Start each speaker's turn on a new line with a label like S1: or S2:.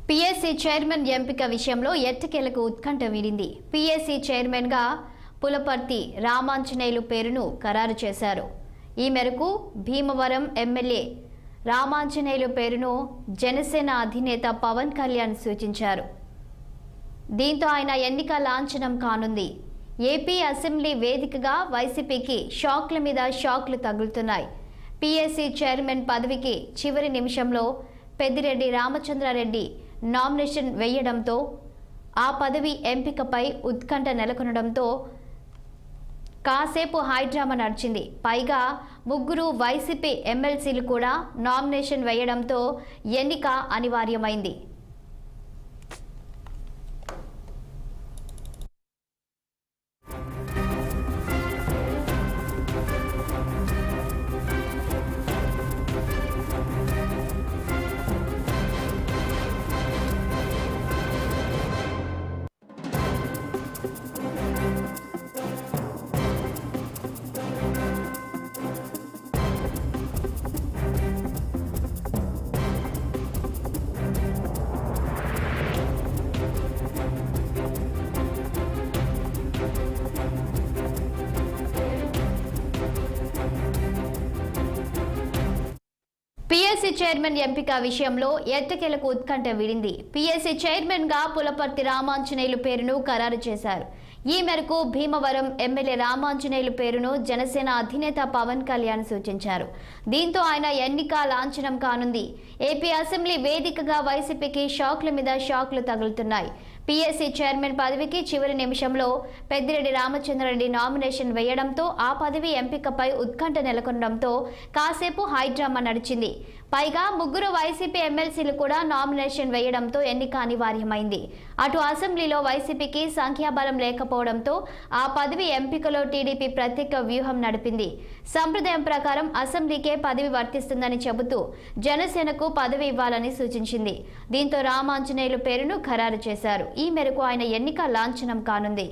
S1: PSC chairman ఎంపిక విషయంలో ఎట్టకేలకు ఉత్కంఠ వీడింది. పీఎస్సీ చైర్మన్ గా పులపర్తి రామాంజనేయులు పేరును ఖరారు చేశారు. ఈ మేరకు భీమవరం ఎమ్మెల్యే రామాంజనేయులు పేరును జనసేన అధినేత పవన్ కళ్యాణ్ సూచించారు. దీంతో ఆయన ఎన్నిక లాంఛనం కానుంది. ఏపీ అసెంబ్లీ వేదికగా వైసీపీకి షాక్ల మీద షాక్లు తగులుతున్నాయి. పీఎస్సీ చైర్మన్ పదవికి చివరి నిమిషంలో పెద్దిరెడ్డి రామచంద్రారెడ్డి నామినేషన్ వేయడంతో ఆ పదవి ఎంపికపై ఉత్కంఠ నెలకొనడంతో కాసేపు హైడ్రామా నడిచింది. పైగా ముగ్గురు వైసీపీ ఎమ్మెల్సీలు కూడా నామినేషన్ వేయడంతో ఎన్నిక అనివార్యమైంది. పీఎస్సీ చైర్మన్ ఎంపిక విషయంలో ఎట్టకేలకు ఉత్కంఠ వీడింది. పీఎస్సీ చైర్మన్ గా పులపర్తి రామాంజనేయులు పేరును ఖరారు చేశారు. ఈ మేరకు భీమవరం ఎమ్మెల్యే రామాంజనేయులు పేరును జనసేన అధినేత పవన్ కళ్యాణ్ సూచించారు. దీంతో ఆయన ఎన్నిక లాంఛనం కానుంది. ఏపీ అసెంబ్లీ వేదికగా వైసీపీకి షాక్ల మీద షాక్లు తగులుతున్నాయి. పీఎస్సీ చైర్మన్ పదవికి చివరి నిమిషంలో పెద్దిరెడ్డి రామచంద్రారెడ్డి నామినేషన్ వేయడంతో ఆ పదవి ఎంపికపై ఉత్కంఠ నెలకొనడంతో కాసేపు హైడ్రామా నడిచింది. పైగా ముగ్గురు వైసీపీ ఎమ్మెల్సీలు కూడా నామినేషన్ వేయడంతో ఎన్నిక అనివార్యమైంది. అటు అసెంబ్లీలో వైసీపీకి సంఖ్యాబలం లేకపోవడంతో ఆ పదవి ఎంపికలో టీడీపీ ప్రత్యేక వ్యూహం నడిపింది. సంప్రదాయం ప్రకారం అసెంబ్లీకే పదవి వర్తిస్తుందని చెబుతూ జనసేనకు పదవి ఇవ్వాలని సూచించింది. దీంతో రామాంజనేయులు పేరును ఖరారు చేశారు. ఈ మేరకు ఆయన ఎన్నిక లాంఛనం కానుంది.